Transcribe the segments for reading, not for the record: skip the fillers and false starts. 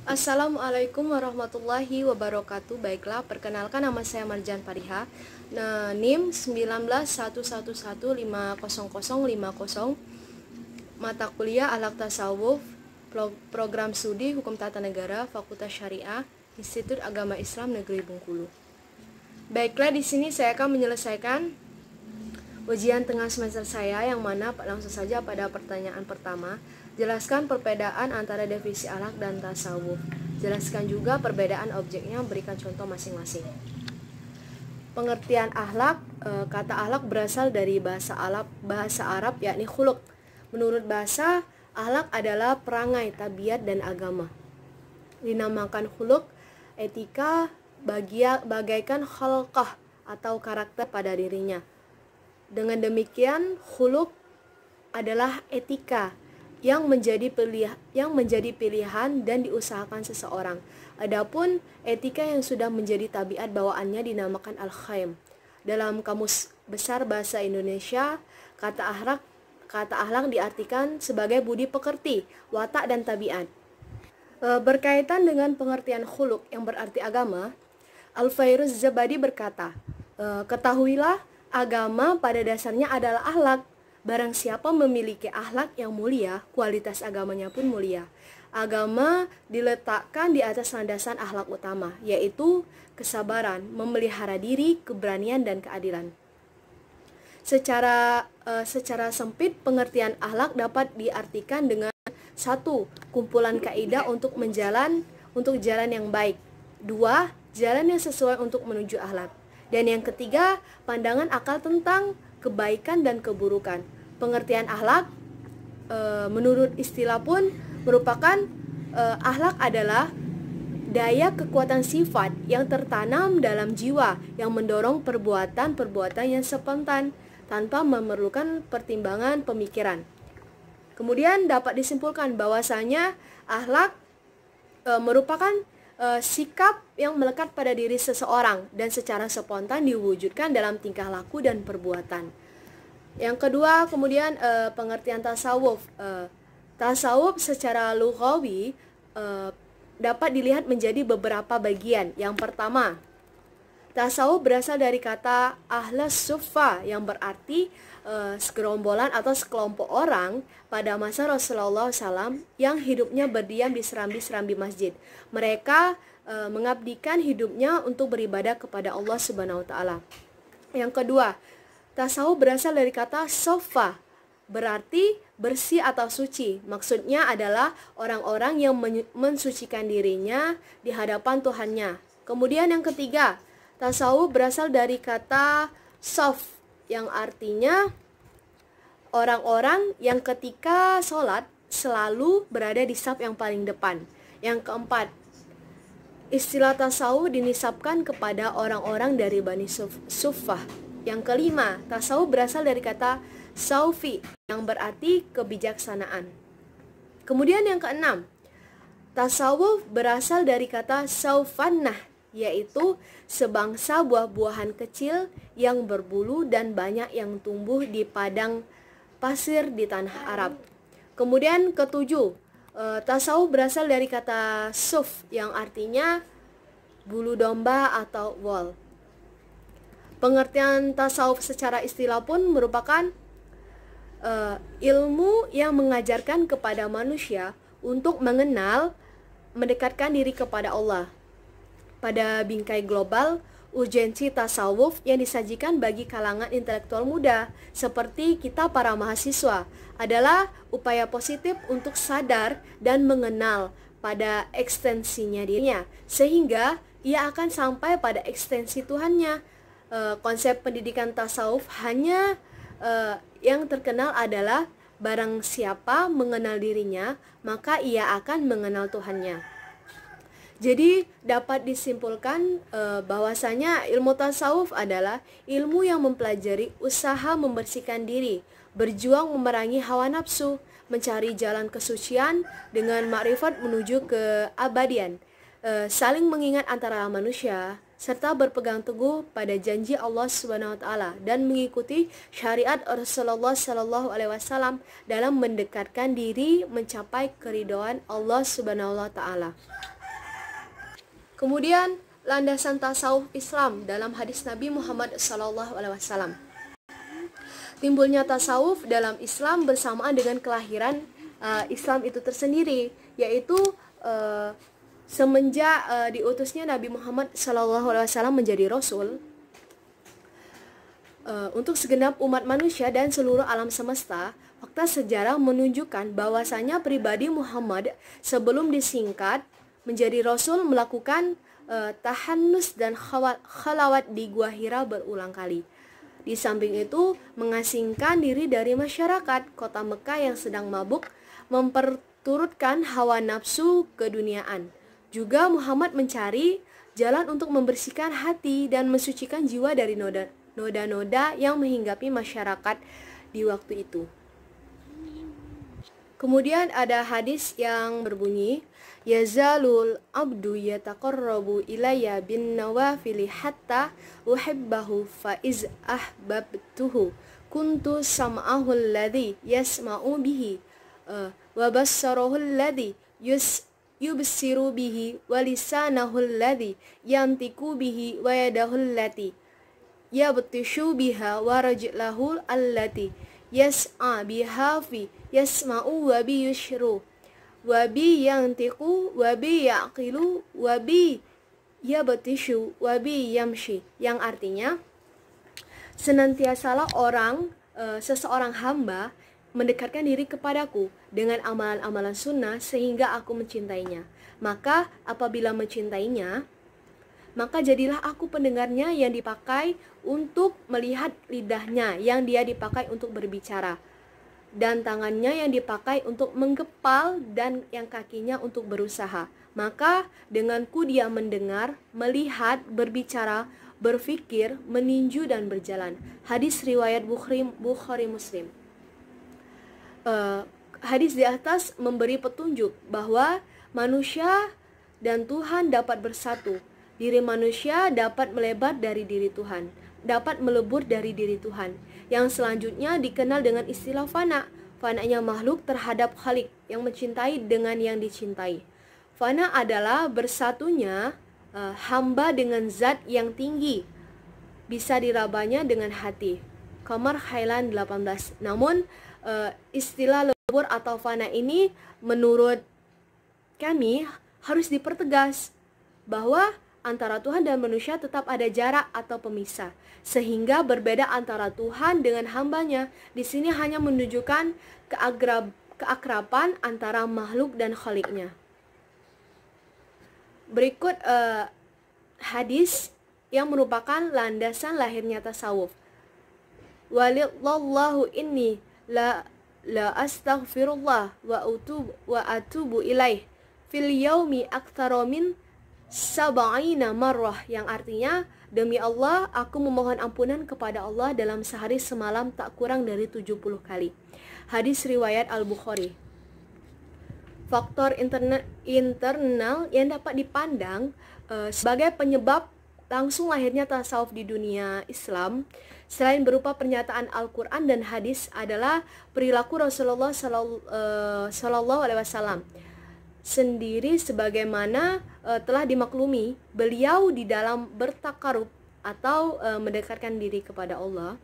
Assalamualaikum warahmatullahi wabarakatuh. Baiklah, perkenalkan nama saya Marjan Pariha. NIM 1911115050. Mata kuliah Akhlak Tasawuf, program studi Hukum Tata Negara, Fakultas Syariah, Institut Agama Islam Negeri Bengkulu. Baiklah, di sini saya akan menyelesaikan ujian tengah semester saya, yang mana langsung saja pada pertanyaan pertama. Jelaskan perbedaan antara definisi akhlak dan tasawuf. Jelaskan juga perbedaan objeknya, berikan contoh masing-masing. Pengertian akhlak, kata akhlak berasal dari bahasa Arab yakni khuluq. Menurut bahasa, akhlak adalah perangai, tabiat, dan agama. Dinamakan khuluq, etika bagaikan khalqah atau karakter pada dirinya. Dengan demikian, khuluq adalah etika yang menjadi pilihan dan diusahakan seseorang. Adapun etika yang sudah menjadi tabiat bawaannya dinamakan al-khaim. Dalam Kamus Besar Bahasa Indonesia, kata akhlak diartikan sebagai budi pekerti, watak, dan tabiat. Berkaitan dengan pengertian khuluq yang berarti agama, Al-Fairuz Zabadi berkata, ketahuilah, agama pada dasarnya adalah akhlak. Barang siapa memiliki akhlak yang mulia, kualitas agamanya pun mulia. Agama diletakkan di atas landasan akhlak utama, yaitu kesabaran, memelihara diri, keberanian, dan keadilan. Secara sempit, pengertian akhlak dapat diartikan dengan 1. Kumpulan kaidah untuk jalan yang baik. 2. Jalan yang sesuai untuk menuju akhlak. Dan yang ketiga, pandangan akal tentang kebaikan dan keburukan. Pengertian akhlak menurut istilah pun merupakan akhlak adalah daya kekuatan sifat yang tertanam dalam jiwa yang mendorong perbuatan yang spontan tanpa memerlukan pertimbangan pemikiran. Kemudian dapat disimpulkan bahwasanya akhlak merupakan sikap yang melekat pada diri seseorang dan secara spontan diwujudkan dalam tingkah laku dan perbuatan. Yang kedua, kemudian pengertian tasawuf. Tasawuf secara lughawi dapat dilihat menjadi beberapa bagian. Yang pertama, tasawuf berasal dari kata ahlas suffa yang berarti segerombolan atau sekelompok orang pada masa Rasulullah SAW yang hidupnya berdiam di serambi-serambi masjid. Mereka mengabdikan hidupnya untuk beribadah kepada Allah Subhanahu wa taala. Yang kedua, tasawuf berasal dari kata sofa, berarti bersih atau suci. Maksudnya adalah orang-orang yang mensucikan dirinya di hadapan Tuhannya. Kemudian yang ketiga, tasawuf berasal dari kata sof, yang artinya orang-orang yang ketika sholat selalu berada di saf yang paling depan. Yang keempat, istilah tasawuf dinisabkan kepada orang-orang dari Bani Suffah. Yang kelima, tasawuf berasal dari kata saufi yang berarti kebijaksanaan. Kemudian yang keenam, tasawuf berasal dari kata saufannah, yaitu sebangsa buah-buahan kecil yang berbulu dan banyak yang tumbuh di padang pasir di tanah Arab. Kemudian ketujuh, tasawuf berasal dari kata suf yang artinya bulu domba atau wool. Pengertian tasawuf secara istilah pun merupakan ilmu yang mengajarkan kepada manusia untuk mendekatkan diri kepada Allah. Pada bingkai global, urgensi tasawuf yang disajikan bagi kalangan intelektual muda seperti kita para mahasiswa adalah upaya positif untuk sadar dan mengenal pada ekstensinya dirinya, sehingga ia akan sampai pada ekstensi Tuhannya. Konsep pendidikan tasawuf hanya yang terkenal adalah barang siapa mengenal dirinya, maka ia akan mengenal Tuhannya. Jadi dapat disimpulkan bahwasanya ilmu tasawuf adalah ilmu yang mempelajari usaha membersihkan diri, berjuang memerangi hawa nafsu, mencari jalan kesucian dengan makrifat menuju keabadian, saling mengingat antara manusia, serta berpegang teguh pada janji Allah Subhanahu wa taala dan mengikuti syariat Rasulullah sallallahu alaihi wasallam dalam mendekatkan diri mencapai keridhaan Allah Subhanahu wa taala. Kemudian landasan tasawuf Islam dalam hadis Nabi Muhammad SAW. Timbulnya tasawuf dalam Islam bersamaan dengan kelahiran Islam itu tersendiri, yaitu semenjak diutusnya Nabi Muhammad SAW menjadi Rasul untuk segenap umat manusia dan seluruh alam semesta. Fakta sejarah menunjukkan bahwasanya pribadi Muhammad sebelum disingkat menjadi Rasul melakukan tahannus dan khalawat di Gua Hira berulang kali. Di samping itu, mengasingkan diri dari masyarakat kota Mekah yang sedang mabuk, memperturutkan hawa nafsu keduniaan. Juga Muhammad mencari jalan untuk membersihkan hati dan mensucikan jiwa dari noda-noda yang menghinggapi masyarakat di waktu itu. Kemudian ada hadis yang berbunyi, yazalul abdu yataqarrabu ilayya bin nawafili hatta uhibbahu fa iz ahbabtuhu kuntu sam'ahu alladhi yasma'u bihi wa bassarahu alladhi yubsiru bihi wa lisanahu alladhi yantiku bihi wa yadahu allati yabtishu biha wa rajlahu allati yas'a biha fi yasma'u wa bi yushru wabi yantiqu wabi yaqilu wabi yabtishu wabi yamshi, yang artinya senantiasalah seseorang hamba mendekatkan diri kepadaku dengan amalan-amalan sunnah sehingga aku mencintainya. Maka apabila mencintainya, maka jadilah aku pendengarnya yang dipakai untuk melihat, lidahnya yang dia dipakai untuk berbicara, dan tangannya yang dipakai untuk menggepal, dan yang kakinya untuk berusaha. Maka denganku dia mendengar, melihat, berbicara, berfikir, meninju, dan berjalan. Hadis riwayat Bukhari Muslim. Hadis di atas memberi petunjuk bahwa manusia dan Tuhan dapat bersatu. Diri manusia dapat melebar dari diri Tuhan, dapat melebur dari diri Tuhan. Yang selanjutnya dikenal dengan istilah fana. Fananya makhluk terhadap Khalik yang mencintai dengan yang dicintai. Fana adalah bersatunya hamba dengan zat yang tinggi. Bisa dirabanya dengan hati. Qamar Khailan 18. Namun istilah lebur atau fana ini menurut kami harus dipertegas bahwa antara Tuhan dan manusia tetap ada jarak atau pemisah, sehingga berbeda antara Tuhan dengan hambanya. Di sini hanya menunjukkan keakraban antara makhluk dan Khaliknya. Berikut hadis yang merupakan landasan lahirnya tasawuf. Walillahu inni la astaghfirullah wa atubu ilaih fil yaumi aktsara min sab'ina marrah, yang artinya, demi Allah aku memohon ampunan kepada Allah dalam sehari semalam tak kurang dari 70 kali. Hadis riwayat Al-Bukhari. Faktor internal yang dapat dipandang sebagai penyebab langsung lahirnya tasawuf di dunia Islam, selain berupa pernyataan Al-Quran dan hadis, adalah perilaku Rasulullah Sallallahu Alaihi Wasallam sendiri, sebagaimana telah dimaklumi beliau di dalam bertakarub atau mendekatkan diri kepada Allah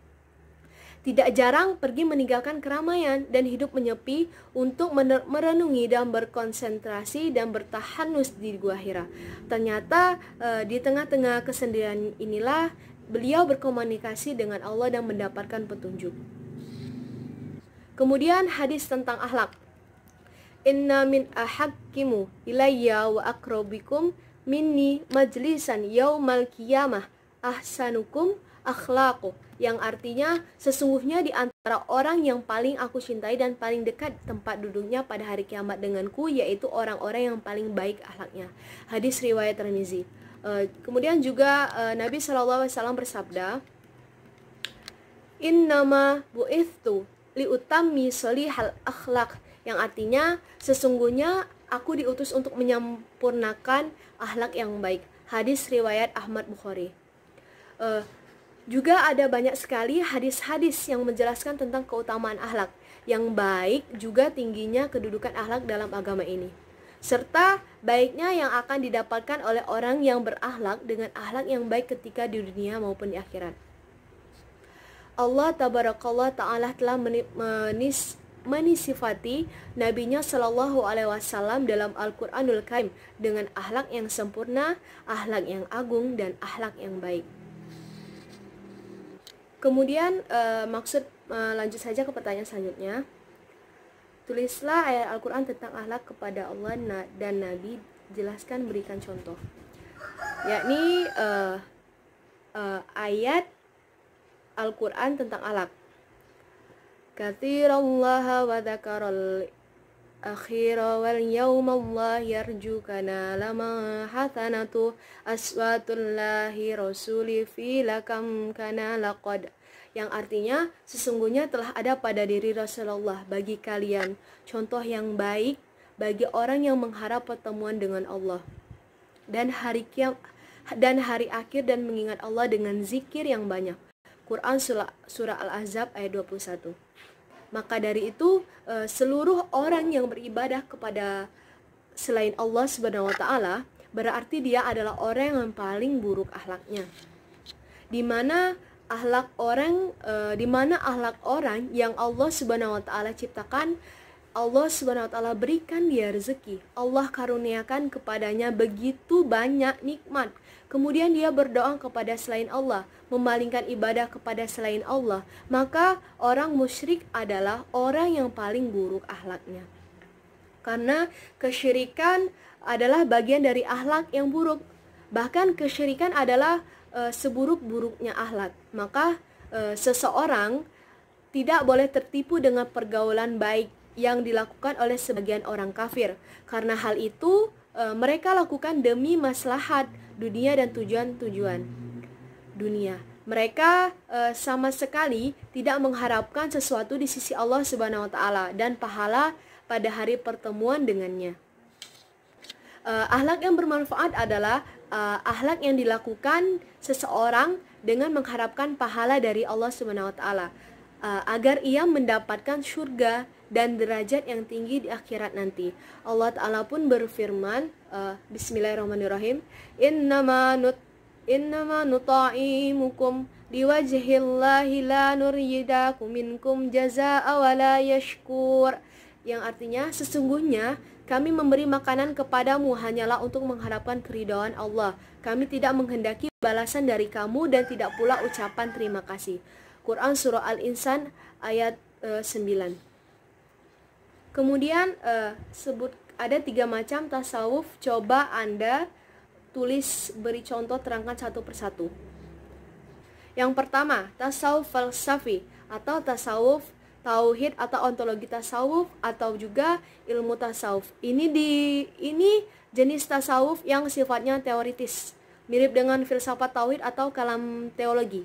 tidak jarang pergi meninggalkan keramaian dan hidup menyepi untuk merenungi dan berkonsentrasi dan bertahanus di Gua Hira. Ternyata di tengah-tengah kesendirian inilah beliau berkomunikasi dengan Allah dan mendapatkan petunjuk. Kemudian hadis tentang akhlak. Inna min ahakkimu ilayya wa akrabikum minni majlisan yaumal qiyamah ahsanukum akhlaqu, yang artinya sesungguhnya di antara orang yang paling aku cintai dan paling dekat tempat duduknya pada hari kiamat denganku yaitu orang-orang yang paling baik akhlaknya. Hadis riwayat Tirmizi. Kemudian juga Nabi SAW bersabda, Innama bu'ithtu liutammi solihal akhlaq, yang artinya sesungguhnya aku diutus untuk menyempurnakan akhlak yang baik. Hadis riwayat Ahmad Bukhari. Juga ada banyak sekali hadis-hadis yang menjelaskan tentang keutamaan akhlak yang baik, juga tingginya kedudukan akhlak dalam agama ini. serta baiknya yang akan didapatkan oleh orang yang berakhlak dengan akhlak yang baik ketika di dunia maupun di akhirat. Allah tabarakallah ta'ala telah menisifati nabinya sallallahu alaihi wasallam dalam Al-Qur'anul Karim dengan akhlak yang sempurna, akhlak yang agung, dan akhlak yang baik. Kemudian lanjut saja ke pertanyaan selanjutnya. Tulislah ayat Al-Quran tentang akhlak kepada Allah dan Nabi, jelaskan, berikan contoh. Yakni ayat Al-Quran tentang akhlak. Katsirallaha wa dzakaral akhira wal yawmallah yarjukana lama hasanatu aswatullahi rasuli fi lakam kana laqad, yang artinya sesungguhnya telah ada pada diri Rasulullah bagi kalian contoh yang baik bagi orang yang mengharap pertemuan dengan Allah dan hari akhir dan mengingat Allah dengan zikir yang banyak. Quran surah Al-Ahzab ayat 21. Maka dari itu seluruh orang yang beribadah kepada selain Allah Subhanahu wa taala berarti dia adalah orang yang paling buruk akhlaknya. Di mana akhlak orang yang Allah Subhanahu wa taala ciptakan, Allah Subhanahu wa taala berikan dia rezeki, Allah karuniakan kepadanya begitu banyak nikmat. Kemudian dia berdoa kepada selain Allah, memalingkan ibadah kepada selain Allah, maka orang musyrik adalah orang yang paling buruk akhlaknya. Karena kesyirikan adalah bagian dari akhlak yang buruk. Bahkan kesyirikan adalah seburuk-buruknya akhlak. Maka seseorang tidak boleh tertipu dengan pergaulan baik yang dilakukan oleh sebagian orang kafir. Karena hal itu mereka lakukan demi maslahat dunia dan tujuan dunia. Mereka sama sekali tidak mengharapkan sesuatu di sisi Allah Subhanahu wa taala dan pahala pada hari pertemuan dengannya. Akhlak yang bermanfaat adalah akhlak yang dilakukan seseorang dengan mengharapkan pahala dari Allah Subhanahu wa taala agar ia mendapatkan surga dan derajat yang tinggi di akhirat nanti. Allah Ta'ala pun berfirman, Bismillahirrahmanirrahim, Innama nuta'imukum liwajhillahi la nuridakum minkum jazaa'a wa la yashkur, yang artinya sesungguhnya kami memberi makanan kepadamu hanyalah untuk mengharapkan keridhaan Allah. Kami tidak menghendaki balasan dari kamu dan tidak pula ucapan terima kasih. Quran surah Al-Insan ayat 9. Kemudian ada 3 macam tasawuf. Coba Anda tulis, beri contoh, terangkan satu persatu. Yang pertama, tasawuf falsafi atau tasawuf tauhid atau ontologi tasawuf atau juga ilmu tasawuf. Ini jenis tasawuf yang sifatnya teoritis, mirip dengan filsafat tauhid atau kalam teologi.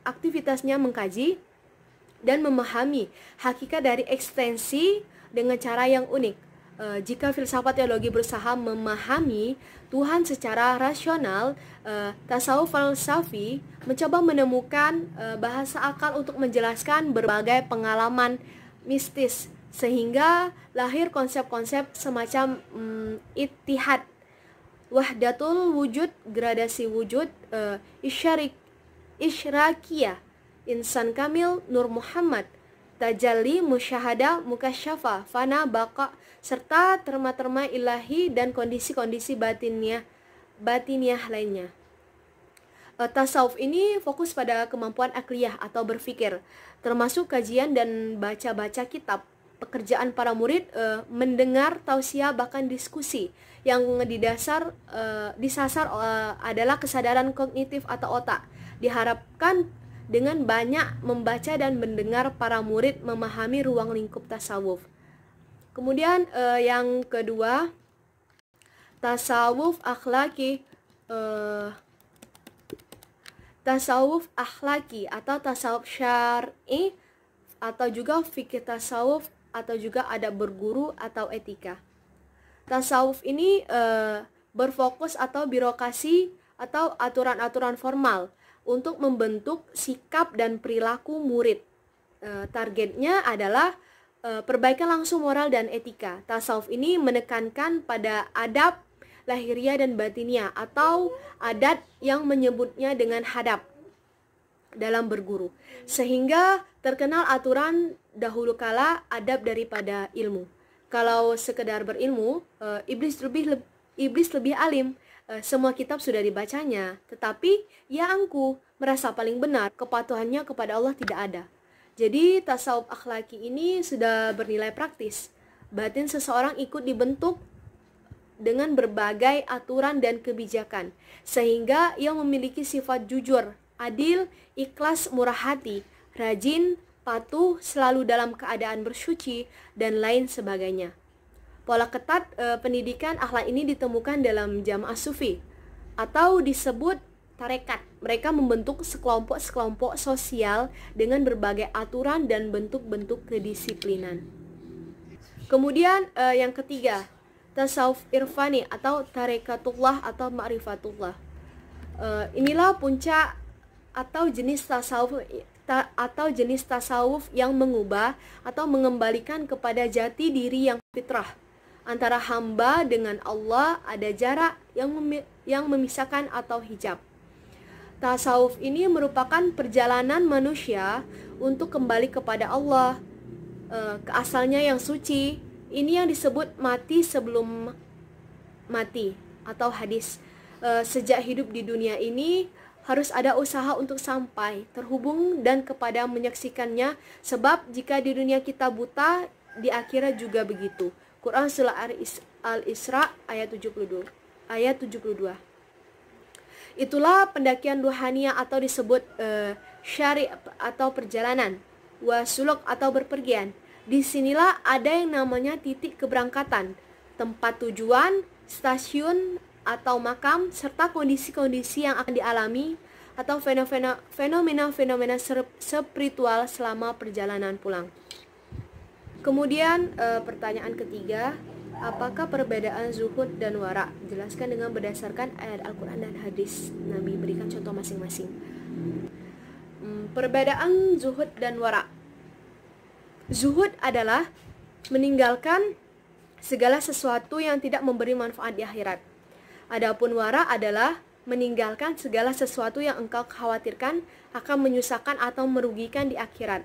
Aktivitasnya mengkaji dan memahami hakikat dari eksistensi dengan cara yang unik. Jika filsafat teologi berusaha memahami Tuhan secara rasional, tasawuf falsafi mencoba menemukan bahasa akal untuk menjelaskan berbagai pengalaman mistis, sehingga lahir konsep-konsep semacam ittihad, wahdatul wujud, gradasi wujud, isyrakiyah, insan kamil, nur Muhammad, tajalli, musyahadah, mukasyafa, fana, baqa, serta terma-terma ilahi dan kondisi-kondisi batiniah lainnya. Tasawuf ini fokus pada kemampuan akliyah atau berpikir, termasuk kajian dan baca-baca kitab. Pekerjaan para murid mendengar tausiah bahkan diskusi yang disasar adalah kesadaran kognitif atau otak. Diharapkan dengan banyak membaca dan mendengar para murid memahami ruang lingkup tasawuf. Kemudian yang kedua, tasawuf akhlaki. Tasawuf akhlaki atau tasawuf syar'i atau juga fikih tasawuf atau juga adab berguru atau etika. Tasawuf ini berfokus atau birokrasi atau aturan-aturan formal untuk membentuk sikap dan perilaku murid. Targetnya adalah perbaikan langsung moral dan etika. Tasawuf ini menekankan pada adab lahiriah dan batiniah atau adat yang menyebutnya dengan hadab dalam berguru, sehingga terkenal aturan dahulu kala adab daripada ilmu. Kalau sekedar berilmu, iblis lebih alim, semua kitab sudah dibacanya, tetapi ia angkuh, merasa paling benar, kepatuhannya kepada Allah tidak ada. Jadi tasawuf akhlaki ini sudah bernilai praktis. Batin seseorang ikut dibentuk dengan berbagai aturan dan kebijakan, sehingga ia memiliki sifat jujur, adil, ikhlas, murah hati, rajin, patuh, selalu dalam keadaan bersuci, dan lain sebagainya. Pola ketat pendidikan akhlak ini ditemukan dalam jamaah sufi atau disebut tarekat. Mereka membentuk sekelompok-sekelompok sosial dengan berbagai aturan dan bentuk-bentuk kedisiplinan. Kemudian yang ketiga, tasawuf irfani atau tarekatullah atau ma'rifatullah. Inilah puncak atau jenis tasawuf yang mengubah atau mengembalikan kepada jati diri yang fitrah. Antara hamba dengan Allah ada jarak yang memisahkan atau hijab. Tasawuf ini merupakan perjalanan manusia untuk kembali kepada Allah, ke asalnya yang suci. Ini yang disebut mati sebelum mati atau hadis. Sejak hidup di dunia ini harus ada usaha untuk sampai terhubung dan kepada menyaksikannya, sebab jika di dunia kita buta, di akhirat juga begitu. Quran surah Al-Isra ayat 72. Itulah pendakian ruhaniyah atau disebut syari atau perjalanan, wasuluk atau berpergian. Disinilah ada yang namanya titik keberangkatan, tempat tujuan, stasiun atau makam, serta kondisi-kondisi yang akan dialami atau fenomena-fenomena spiritual selama perjalanan pulang. Kemudian pertanyaan ketiga, apakah perbedaan zuhud dan wara? Jelaskan dengan berdasarkan ayat Al-Quran dan hadis Nabi, berikan contoh masing-masing. Perbedaan zuhud dan wara. Zuhud adalah meninggalkan segala sesuatu yang tidak memberi manfaat di akhirat. Adapun wara adalah meninggalkan segala sesuatu yang engkau khawatirkan akan menyusahkan atau merugikan di akhirat.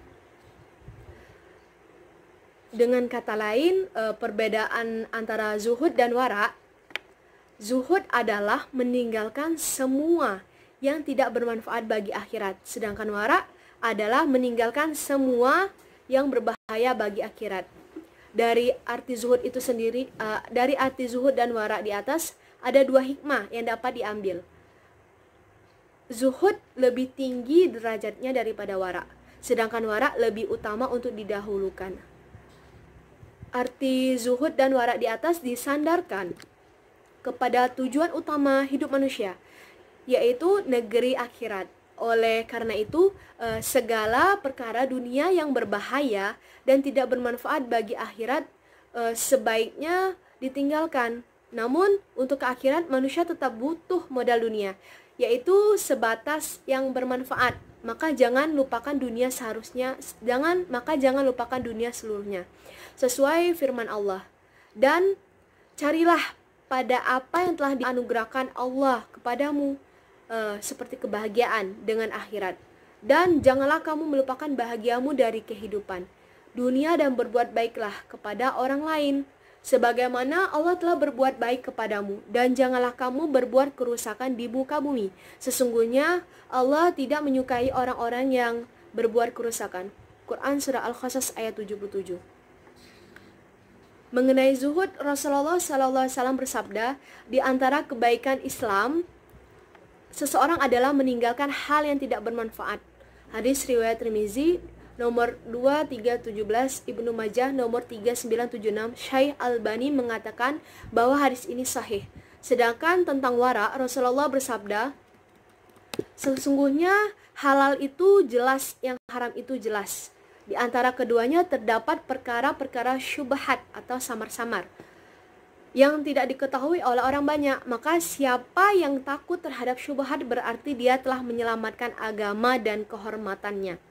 Dengan kata lain, perbedaan antara zuhud dan wara. Zuhud adalah meninggalkan semua yang tidak bermanfaat bagi akhirat, sedangkan wara adalah meninggalkan semua yang berbahaya bagi akhirat. Dari arti zuhud itu sendiri, dari arti zuhud dan wara di atas, ada dua hikmah yang dapat diambil. Zuhud lebih tinggi derajatnya daripada wara, sedangkan wara lebih utama untuk didahulukan. Arti zuhud dan wara di atas disandarkan kepada tujuan utama hidup manusia, yaitu negeri akhirat. Oleh karena itu, segala perkara dunia yang berbahaya dan tidak bermanfaat bagi akhirat sebaiknya ditinggalkan. Namun, untuk ke akhirat manusia tetap butuh modal dunia, yaitu sebatas yang bermanfaat. Maka jangan lupakan dunia lupakan dunia seluruhnya. Sesuai firman Allah. Dan carilah pada apa yang telah dianugerahkan Allah kepadamu, seperti kebahagiaan dengan akhirat. Dan janganlah kamu melupakan bahagiamu dari kehidupan dunia dan berbuat baiklah kepada orang lain, sebagaimana Allah telah berbuat baik kepadamu, dan janganlah kamu berbuat kerusakan di muka bumi. Sesungguhnya Allah tidak menyukai orang-orang yang berbuat kerusakan. Quran surah Al-Qasas ayat 77. Mengenai zuhud, Rasulullah SAW bersabda, di antara kebaikan Islam seseorang adalah meninggalkan hal yang tidak bermanfaat. Hadis riwayat Tirmizi nomor 2317, Ibnu Majah nomor 3976. Syekh Albani mengatakan bahwa hadis ini sahih. Sedangkan tentang wara, Rasulullah bersabda, sesungguhnya halal itu jelas, yang haram itu jelas. Di antara keduanya terdapat perkara-perkara syubhat atau samar-samar yang tidak diketahui oleh orang banyak. Maka siapa yang takut terhadap syubhat berarti dia telah menyelamatkan agama dan kehormatannya.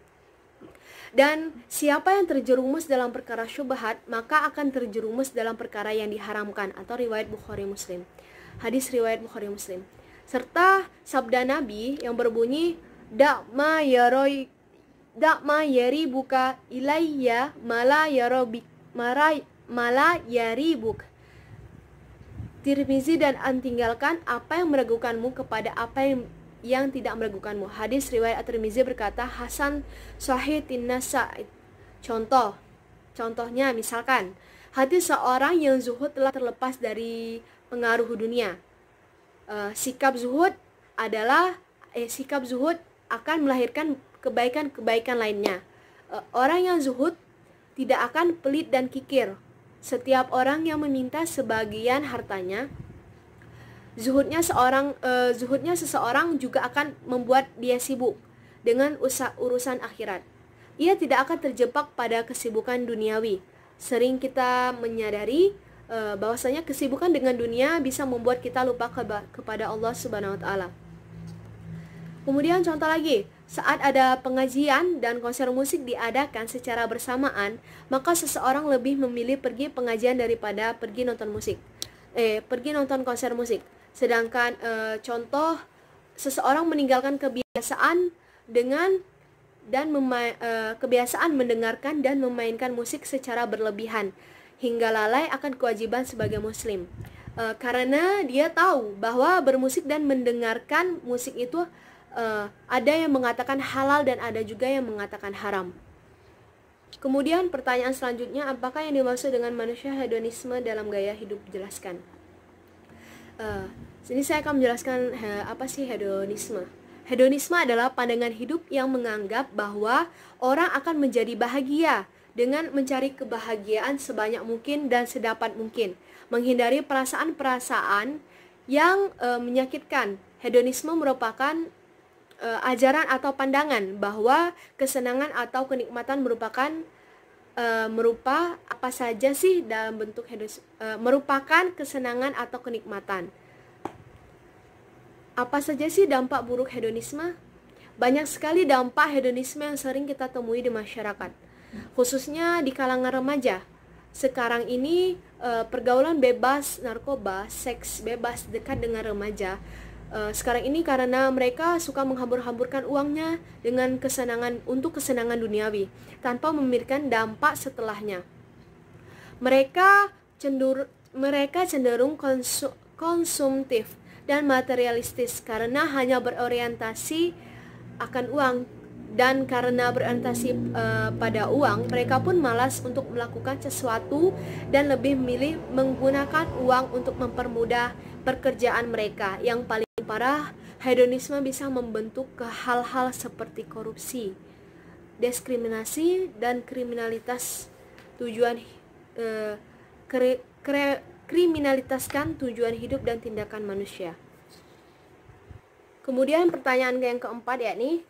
Dan siapa yang terjerumus dalam perkara syubhat, maka akan terjerumus dalam perkara yang diharamkan, atau riwayat Bukhari Muslim. Hadis riwayat Bukhari Muslim. Serta sabda Nabi yang berbunyi, "Da ma yari buka ilayya mala yaribuk." Tirmizi dan tinggalkan apa yang meragukanmu kepada apa yang tidak meragukanmu. Hadis riwayat At-Tirmizi berkata Hasan Sahih Tinnasa. Contohnya misalkan hati seorang yang zuhud telah terlepas dari pengaruh dunia. Sikap zuhud akan melahirkan kebaikan-kebaikan lainnya. Orang yang zuhud tidak akan pelit dan kikir. Setiap orang yang meminta sebagian hartanya, zuhudnya seseorang juga akan membuat dia sibuk dengan urusan akhirat. Ia tidak akan terjebak pada kesibukan duniawi. Sering kita menyadari bahwasanya kesibukan dengan dunia bisa membuat kita lupa kepada Allah Subhanahu wa taala. Kemudian contoh lagi, saat ada pengajian dan konser musik diadakan secara bersamaan, maka seseorang lebih memilih pergi pengajian daripada pergi nonton konser musik. Sedangkan contoh seseorang meninggalkan kebiasaan mendengarkan dan memainkan musik secara berlebihan hingga lalai akan kewajiban sebagai muslim. Karena dia tahu bahwa bermusik dan mendengarkan musik itu ada yang mengatakan halal dan ada juga yang mengatakan haram. Kemudian pertanyaan selanjutnya, apakah yang dimaksud dengan manusia hedonisme dalam gaya hidup? Jelaskan. Sini saya akan menjelaskan apa sih hedonisme. Hedonisme adalah pandangan hidup yang menganggap bahwa orang akan menjadi bahagia dengan mencari kebahagiaan sebanyak mungkin dan sedapat mungkin, menghindari perasaan-perasaan yang menyakitkan. Hedonisme merupakan ajaran atau pandangan bahwa kesenangan atau kenikmatan merupakan apa saja sih dalam bentuk merupakan kesenangan atau kenikmatan. Apa saja sih dampak buruk hedonisme? Banyak sekali dampak hedonisme yang sering kita temui di masyarakat, khususnya di kalangan remaja. Sekarang ini pergaulan bebas narkoba, seks bebas dekat dengan remaja. Sekarang ini karena mereka suka menghambur-hamburkan uangnya dengan untuk kesenangan duniawi tanpa memikirkan dampak setelahnya. Mereka cenderung konsumtif dan materialistis karena hanya berorientasi akan uang, dan karena berorientasi pada uang, mereka pun malas untuk melakukan sesuatu dan lebih memilih menggunakan uang untuk mempermudah pekerjaan mereka. Yang paling parah, hedonisme bisa membentuk ke hal-hal seperti korupsi, diskriminasi, dan kriminalitaskan tujuan hidup dan tindakan manusia. Kemudian pertanyaan yang keempat, yakni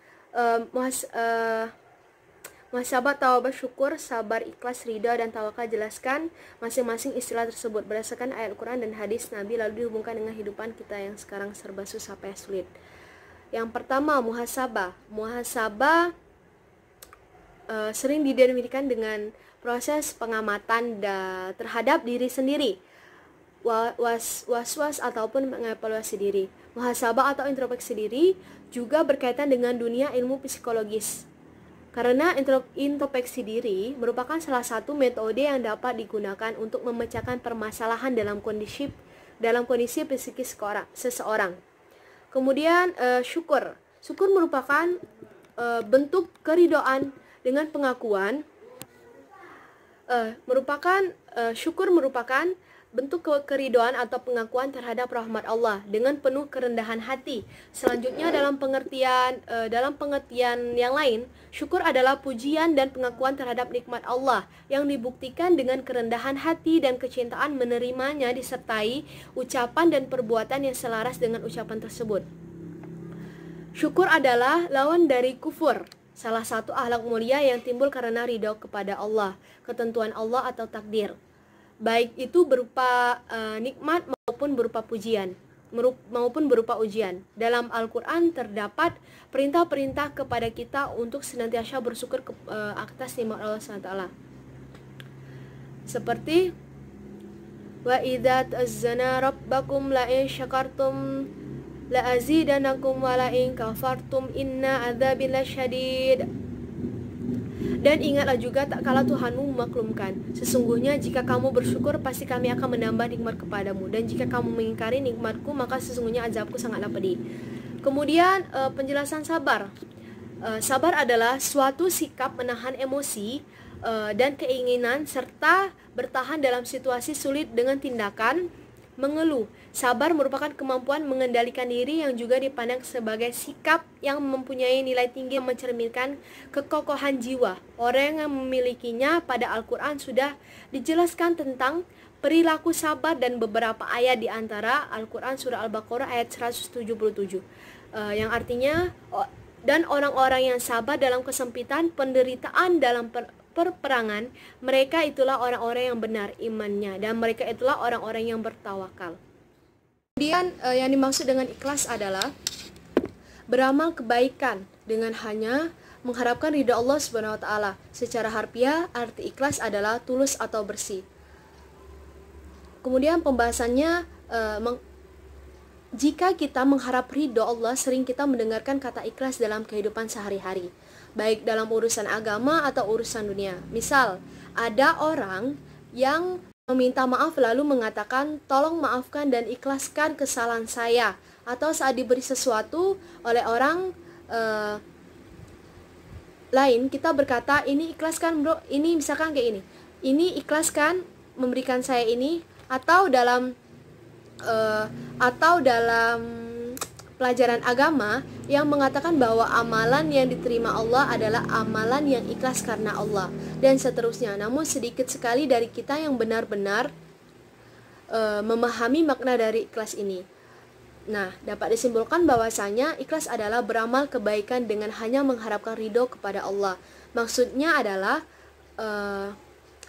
muhasabah, tawabah, syukur, sabar, ikhlas, ridha, dan tawakal. Jelaskan masing-masing istilah tersebut berdasarkan ayat Al-Quran dan hadis Nabi, lalu dihubungkan dengan kehidupan kita yang sekarang serba susah payah sulit. Yang pertama, muhasabah. Sering didefinisikan dengan proses pengamatan terhadap diri sendiri, was-was ataupun mengevaluasi diri. Muhasabah atau introspeksi diri juga berkaitan dengan dunia ilmu psikologis. Karena introspeksi diri merupakan salah satu metode yang dapat digunakan untuk memecahkan permasalahan dalam kondisi psikis seseorang. Kemudian syukur. Syukur merupakan bentuk keridhaan dengan pengakuan. Syukur merupakan bentuk keridhaan atau pengakuan terhadap rahmat Allah dengan penuh kerendahan hati. Selanjutnya dalam pengertian yang lain, syukur adalah pujian dan pengakuan terhadap nikmat Allah yang dibuktikan dengan kerendahan hati dan kecintaan menerimanya disertai ucapan dan perbuatan yang selaras dengan ucapan tersebut. Syukur adalah lawan dari kufur, salah satu akhlak mulia yang timbul karena ridha kepada Allah, ketentuan Allah atau takdir, baik itu berupa nikmat maupun berupa pujian. maupun berupa ujian. Dalam Al-Quran terdapat perintah-perintah kepada kita untuk senantiasa bersyukur atas nikmat Allah SWT. Seperti wa idza ta'azzana rabbakum la in syakartum la azidanakum wa la in kafartum inna adzabi lasyadid. Dan ingatlah juga tak kala Tuhanmu memaklumkan, sesungguhnya jika kamu bersyukur pasti kami akan menambah nikmat kepadamu, dan jika kamu mengingkari nikmatku maka sesungguhnya azabku sangatlah pedih. Kemudian penjelasan sabar. Sabar adalah suatu sikap menahan emosi dan keinginan serta bertahan dalam situasi sulit dengan tindakan mengeluh. Sabar merupakan kemampuan mengendalikan diri yang juga dipandang sebagai sikap yang mempunyai nilai tinggi yang mencerminkan kekokohan jiwa. Orang yang memilikinya pada Al-Quran sudah dijelaskan tentang perilaku sabar dan beberapa ayat di antara Al-Quran surah Al-Baqarah ayat 177 yang artinya dan orang-orang yang sabar dalam kesempitan, penderitaan dalam perperangan, mereka itulah orang-orang yang benar imannya dan mereka itulah orang-orang yang bertawakal. Kemudian yang dimaksud dengan ikhlas adalah beramal kebaikan dengan hanya mengharapkan ridha Allah Subhanahu wa taala. Secara harfiah arti ikhlas adalah tulus atau bersih. Kemudian pembahasannya jika kita mengharap ridha Allah, sering kita mendengarkan kata ikhlas dalam kehidupan sehari-hari, baik dalam urusan agama atau urusan dunia. Misal, ada orang yang meminta maaf lalu mengatakan, tolong maafkan dan ikhlaskan kesalahan saya. Atau saat diberi sesuatu oleh orang lain, kita berkata, ini ikhlaskan bro, ini misalkan kayak ini ikhlaskan memberikan saya ini. Atau dalam pelajaran agama yang mengatakan bahwa amalan yang diterima Allah adalah amalan yang ikhlas karena Allah, dan seterusnya. Namun sedikit sekali dari kita yang benar-benar memahami makna dari ikhlas ini. Nah, dapat disimpulkan bahwasanya ikhlas adalah beramal kebaikan dengan hanya mengharapkan ridho kepada Allah. Maksudnya adalah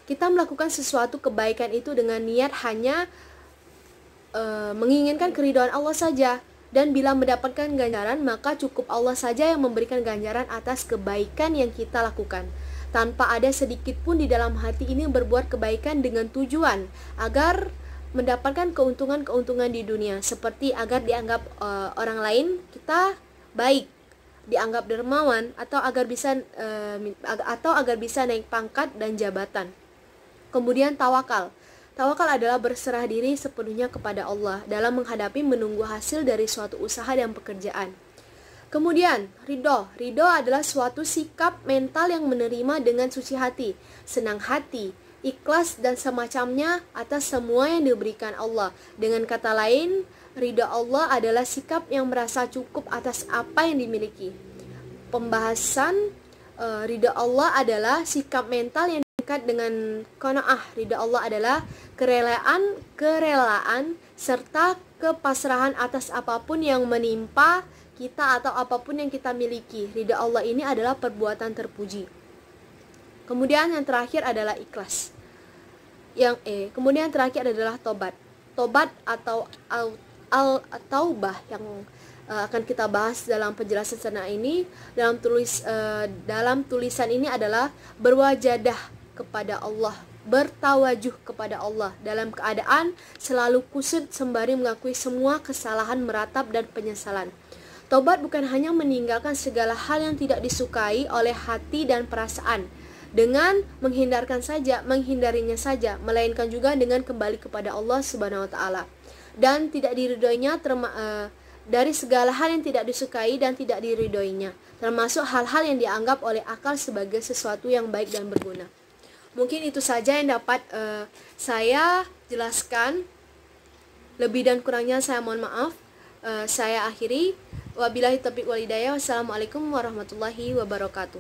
kita melakukan sesuatu kebaikan itu dengan niat hanya menginginkan keridhaan Allah saja. Dan bila mendapatkan ganjaran, maka cukup Allah saja yang memberikan ganjaran atas kebaikan yang kita lakukan, tanpa ada sedikit pun di dalam hati ini berbuat kebaikan dengan tujuan agar mendapatkan keuntungan-keuntungan di dunia, seperti agar dianggap orang lain kita baik, dianggap dermawan, atau agar bisa naik pangkat dan jabatan. Kemudian tawakal. Tawakal adalah berserah diri sepenuhnya kepada Allah dalam menghadapi menunggu hasil dari suatu usaha dan pekerjaan. Kemudian, ridho. Ridho adalah suatu sikap mental yang menerima dengan suci hati, senang hati, ikhlas dan semacamnya atas semua yang diberikan Allah. Dengan kata lain, ridho Allah adalah sikap yang merasa cukup atas apa yang dimiliki. Pembahasan ridho Allah adalah sikap mental yang dekat dengan qanaah. Ridha Allah adalah kerelaan serta kepasrahan atas apapun yang menimpa kita atau apapun yang kita miliki. Ridha Allah ini adalah perbuatan terpuji. Kemudian yang terakhir adalah ikhlas. Kemudian terakhir adalah tobat. Tobat atau taubah yang akan kita bahas dalam penjelasan sana ini. Dalam tulisan ini adalah berwajadah kepada Allah, bertawajuh kepada Allah dalam keadaan selalu kusut sembari mengakui semua kesalahan, meratap dan penyesalan. Tobat bukan hanya meninggalkan segala hal yang tidak disukai oleh hati dan perasaan dengan menghindarinya saja, melainkan juga dengan kembali kepada Allah Subhanahu wa taala dan tidak diridhoinya dari segala hal yang tidak disukai dan tidak diridhoinya, termasuk hal-hal yang dianggap oleh akal sebagai sesuatu yang baik dan berguna. Mungkin itu saja yang dapat saya jelaskan. Lebih dan kurangnya saya mohon maaf. Saya akhiri. Wabillahi taufiq wal hidayah. Wassalamualaikum warahmatullahi wabarakatuh.